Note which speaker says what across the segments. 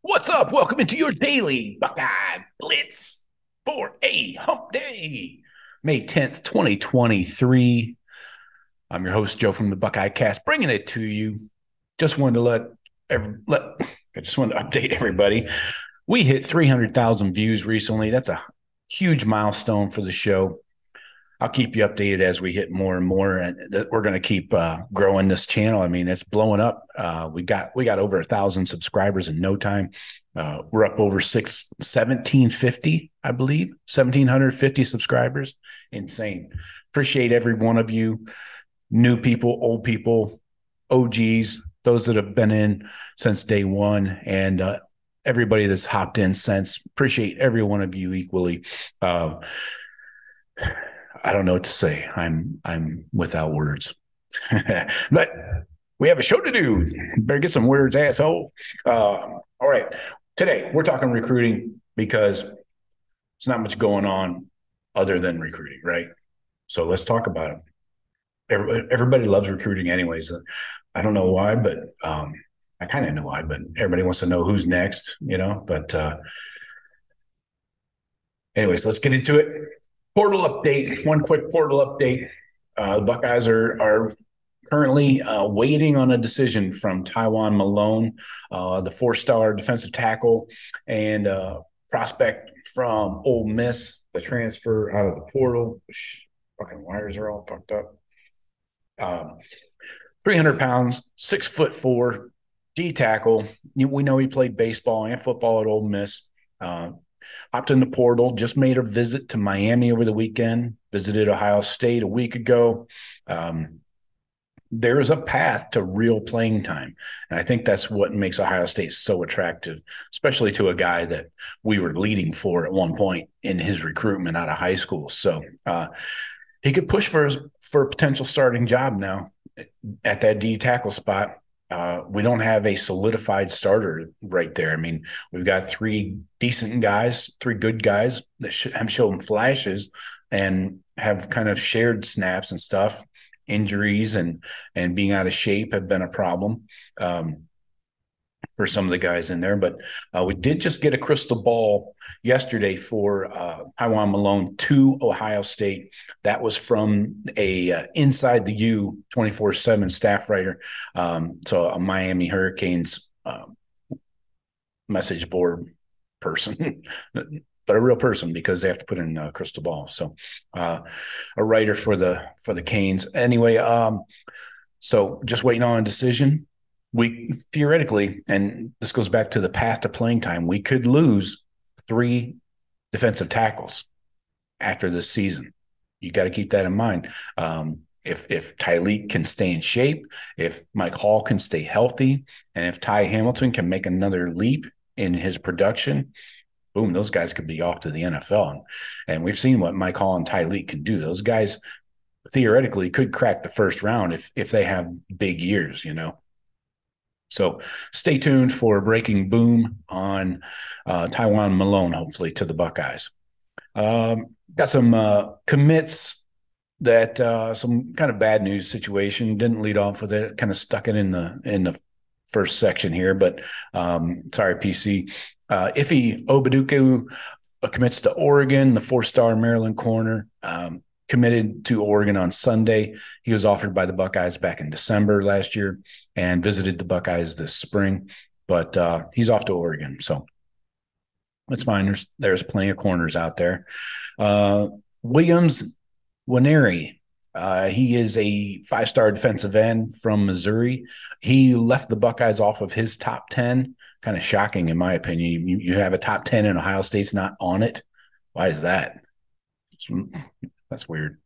Speaker 1: What's up? Welcome into your daily Buckeye Blitz for a hump day, May 10th, 2023. I'm your host, Joe from the Buckeye Cast, bringing it to you. Just wanted to I just wanted to update everybody. We hit 300,000 views recently. That's a huge milestone for the show. I'll keep you updated as we hit more and more, and we're going to keep growing this channel. I mean, it's blowing up. We got over 1,000 subscribers in no time. We're up over 1,750, I believe, 1,750 subscribers. Insane. Appreciate every one of you, new people, old people, OGs, those that have been in since day one, and everybody that's hopped in since. Appreciate every one of you equally. I don't know what to say. I'm without words. But we have a show to do. Better get some words, asshole. All right. Today we're talking recruiting because there's not much going on other than recruiting, right? So let's talk about it. Everybody loves recruiting anyways. I don't know why, but I kind of know why, but everybody wants to know who's next, but anyways, let's get into it. Portal update. One quick portal update. The Buckeyes are currently waiting on a decision from Tywone Malone, the four-star defensive tackle and prospect from Ole Miss, the transfer out of the portal. Fucking wires are all fucked up. 300 pounds, 6'4", D tackle. We know he played baseball and football at Ole Miss. Hopped in the portal, just made a visit to Miami over the weekend, visited Ohio State a week ago. There is a path to real playing time. And I think that's what makes Ohio State so attractive, especially to a guy that we were leading for at one point in his recruitment out of high school. So he could push for a potential starting job now at that D tackle spot. We don't have a solidified starter right there. I mean, we've got three decent guys, three good guys that have shown flashes and have kind of shared snaps and stuff. Injuries and being out of shape have been a problem for some of the guys in there. But we did just get a crystal ball yesterday for Tywone Malone to Ohio State. That was from a Inside the U 24/7 staff writer. So a Miami Hurricanes message board person. But a real person because they have to put in a crystal ball. So a writer for the Canes. Anyway, so just waiting on a decision. We theoretically, and this goes back to the path to playing time, we could lose 3 defensive tackles after this season. You got to keep that in mind. If Tyleek can stay in shape, if Mike Hall can stay healthy, and if Ty Hamilton can make another leap in his production, boom, those guys could be off to the NFL. And we've seen what Mike Hall and Tyleek can do. Those guys theoretically could crack the first round if they have big years, So stay tuned for a breaking boom on Tywone Malone, hopefully, to the Buckeyes. Got some commits that some kind of bad news situation. Didn't lead off with it. Kind of stuck it in the first section here, but sorry, PC. Ife Obaduku commits to Oregon, the 4-star Maryland corner. Committed to Oregon on Sunday. He was offered by the Buckeyes back in December last year and visited the Buckeyes this spring, but he's off to Oregon. So that's fine. There's plenty of corners out there. Williams Nwaneri. He is a 5-star defensive end from Missouri. He left the Buckeyes off of his top 10. Kind of shocking, in my opinion. You have a top 10 and Ohio State's not on it. Why is that? That's weird.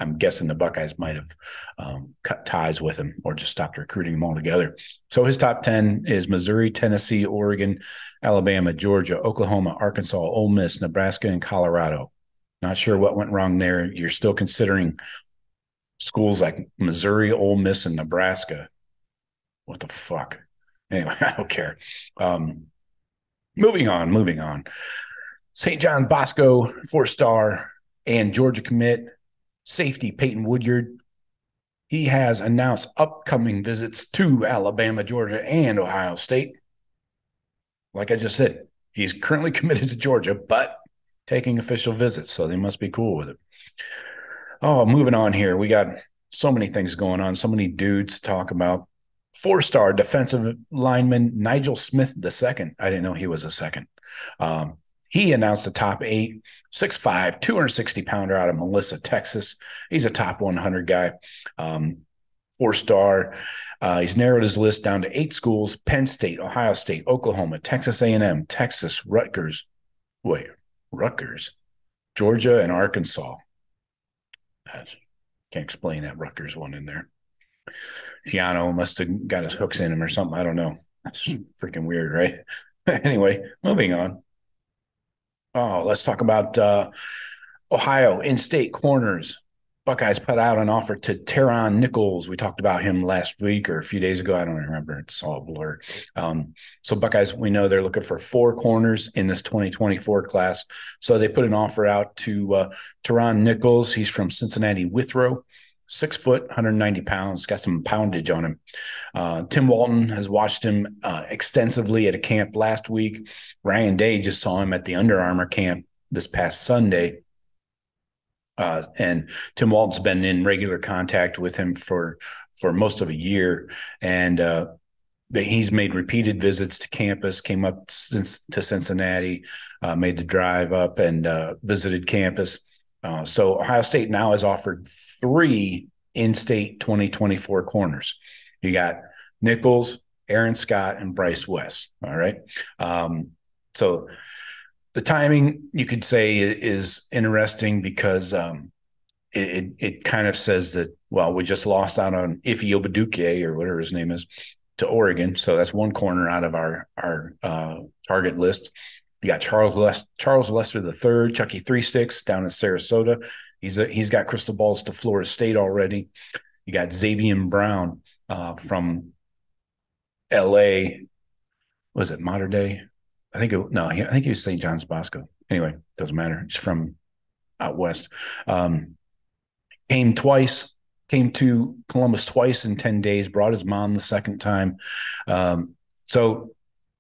Speaker 1: I'm guessing the Buckeyes might have cut ties with him or just stopped recruiting him altogether. So his top 10 is Missouri, Tennessee, Oregon, Alabama, Georgia, Oklahoma, Arkansas, Ole Miss, Nebraska, and Colorado. Not sure what went wrong there. You're still considering schools like Missouri, Ole Miss, and Nebraska. What the fuck? Anyway, I don't care. Moving on. St. John Bosco, 4-star, and Georgia commit, safety Peyton Woodyard. He has announced upcoming visits to Alabama, Georgia, and Ohio State. like I just said, he's currently committed to Georgia, but taking official visits, so they must be cool with it. Oh, moving on here. We got so many things going on, so many dudes to talk about. 4-star defensive lineman Nigel Smith II. I didn't know he was a second. He announced the top 8, 6'5", 260-pounder out of Melissa, Texas. He's a top 100 guy. 4-star. He's narrowed his list down to 8 schools: Penn State, Ohio State, Oklahoma, Texas A&M, Texas, Rutgers, Georgia, and Arkansas. I can't explain that Rutgers one in there. Keanu must have got his hooks in him or something. I don't know. That's freaking weird, right? Anyway, moving on. Oh, let's talk about Ohio in-state corners. Buckeyes put out an offer to Tehran Nichols. We talked about him last week or a few days ago. I don't remember. It's all a blur. So Buckeyes, we know they're looking for 4 corners in this 2024 class. So they put an offer out to Tehran Nichols. He's from Cincinnati Withrow, 6 foot, 190 pounds, got some poundage on him. Tim Walton has watched him extensively at a camp last week. Ryan Day just saw him at the Under Armour camp this past Sunday. And Tim Walton's been in regular contact with him for most of a year. And he's made repeated visits to campus, came up to Cincinnati, made the drive up and visited campus. So Ohio State now has offered 3 in-state 2024 corners. You got Nichols, Aaron Scott, and Bryce West. All right. So the timing, you could say, is interesting because it kind of says that, well, we just lost out on Ife Obaduku or whatever his name is to Oregon. So that's 1 corner out of our target list. You got Charles Lester III, Chucky 3 Sticks down in Sarasota. He's got crystal balls to Florida State already. You got Xavier Brown from L.A. Was it Mater Dei? I think he was St. John's Bosco. Anyway, doesn't matter. He's from out west. Came to Columbus twice in 10 days, brought his mom the second time. So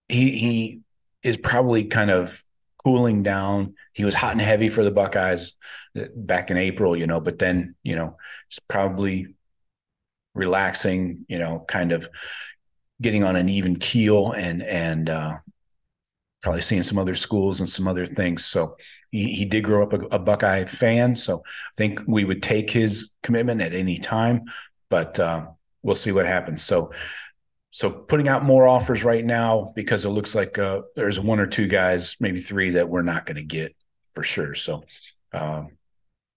Speaker 1: he is probably kind of cooling down. He was hot and heavy for the Buckeyes back in April, but then, it's probably relaxing, kind of getting on an even keel and probably seeing some other schools and some other things. So he did grow up a Buckeye fan. So I think we would take his commitment at any time, but we'll see what happens. So putting out more offers right now because it looks like there's 1 or 2 guys, maybe 3 that we're not going to get for sure. So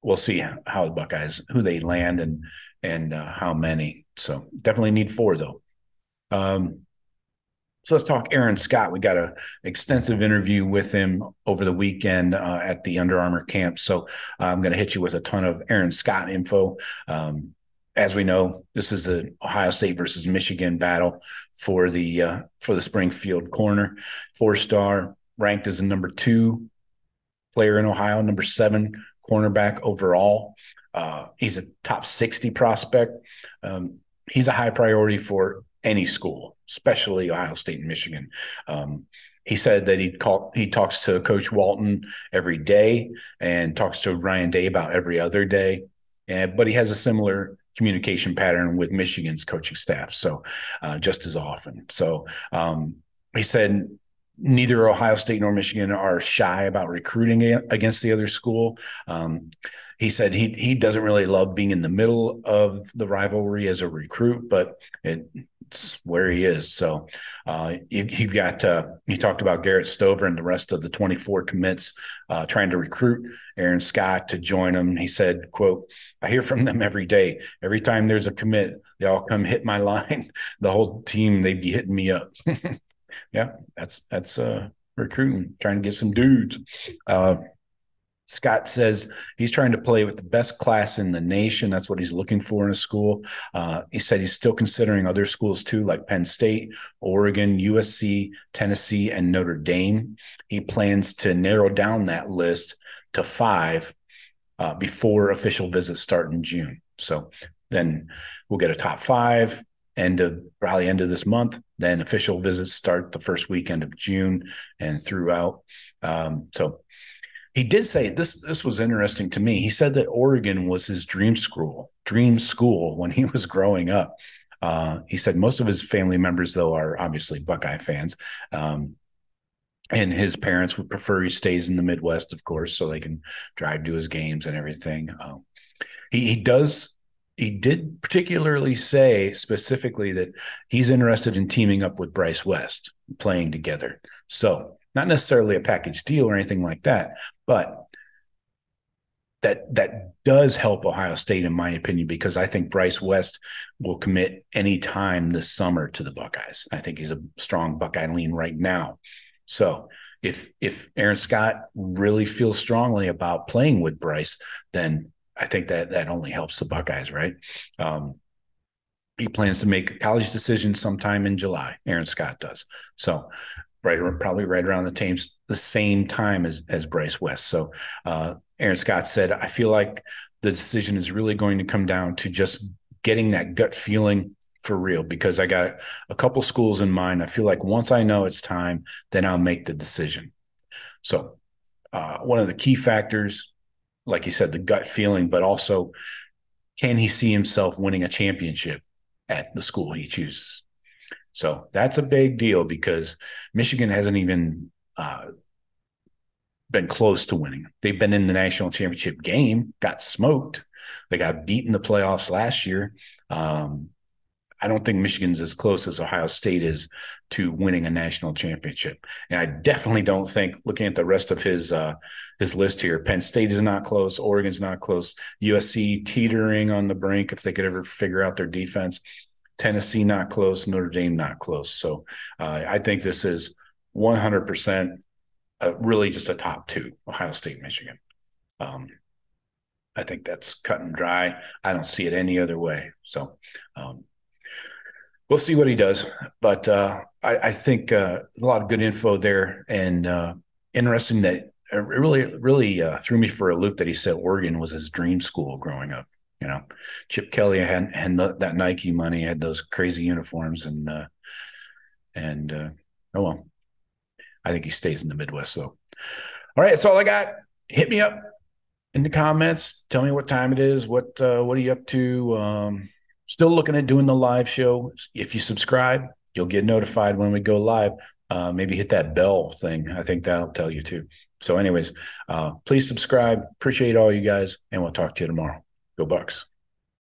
Speaker 1: we'll see how the Buckeyes, who they land and how many. So definitely need 4 though. So let's talk Aaron Scott. We got an extensive interview with him over the weekend at the Under Armour camp. So I'm going to hit you with a ton of Aaron Scott info. As we know, this is an Ohio State versus Michigan battle for the Springfield corner. 4-star, ranked as the number 2 player in Ohio, number 7 cornerback overall. He's a top 60 prospect. He's a high priority for any school, especially Ohio State and Michigan. He said that he talks to Coach Walton every day and talks to Ryan Day about every other day. But he has a similar communication pattern with Michigan's coaching staff, so just as often. So he said neither Ohio State nor Michigan are shy about recruiting against the other school. He said he doesn't really love being in the middle of the rivalry as a recruit, but it's where he is. So he talked about Garrett Stover and the rest of the 24 commits trying to recruit Aaron Scott to join him. He said, quote, "I hear from them every day. Every time there's a commit, they all come hit my line. The whole team, they'd be hitting me up." Yeah, that's recruiting, trying to get some dudes. Scott says he's trying to play with the best class in the nation. That's what he's looking for in a school. He said he's still considering other schools too, like Penn State, Oregon, USC, Tennessee, and Notre Dame. He plans to narrow down that list to 5 before official visits start in June. So then we'll get a top 5. probably end of this month. Then official visits start the first weekend of June and throughout. So he did say this was interesting to me. He said that Oregon was his dream school when he was growing up. He said most of his family members, though, are obviously Buckeye fans. And his parents would prefer he stays in the Midwest, of course, so they can drive to his games and everything. He did particularly say specifically that he's interested in teaming up with Bryce West, playing together. So not necessarily a package deal or anything like that, but that does help Ohio State, in my opinion, because I think Bryce West will commit any time this summer to the Buckeyes. I think he's a strong Buckeye lean right now. So if Aaron Scott really feels strongly about playing with Bryce, then I think that only helps the Buckeyes, right? He plans to make a college decision sometime in July. Aaron Scott does. So probably right around the same time as Bryce West. So Aaron Scott said, I feel like the decision is really going to come down to just getting that gut feeling for real, because I got a couple schools in mind. I feel like once I know it's time, then I'll make the decision. So one of the key factors, like you said, the gut feeling, but also can he see himself winning a championship at the school he chooses? So that's a big deal because Michigan hasn't even been close to winning. They've been in the national championship game, got smoked. They got beat in the playoffs last year. I don't think Michigan's as close as Ohio State is to winning a national championship. And I definitely don't think, looking at the rest of his list here, Penn State is not close, Oregon's not close, USC teetering on the brink if they could ever figure out their defense, Tennessee not close, Notre Dame not close. So I think this is 100% really just a top two, Ohio State, Michigan. I think that's cut and dry. I don't see it any other way. So we'll see what he does. But I think a lot of good info there, and interesting that it really threw me for a loop that he said Oregon was his dream school growing up. You know, Chip Kelly had that Nike money, had those crazy uniforms, and oh well. I think he stays in the Midwest, though. All right, that's all I got. Hit me up in the comments. Tell me what time it is. What are you up to? Still looking at doing the live show. If you subscribe, you'll get notified when we go live. Maybe hit that bell thing. I think that'll tell you too. So anyways, please subscribe. Appreciate all you guys, and we'll talk to you tomorrow. Go Bucks.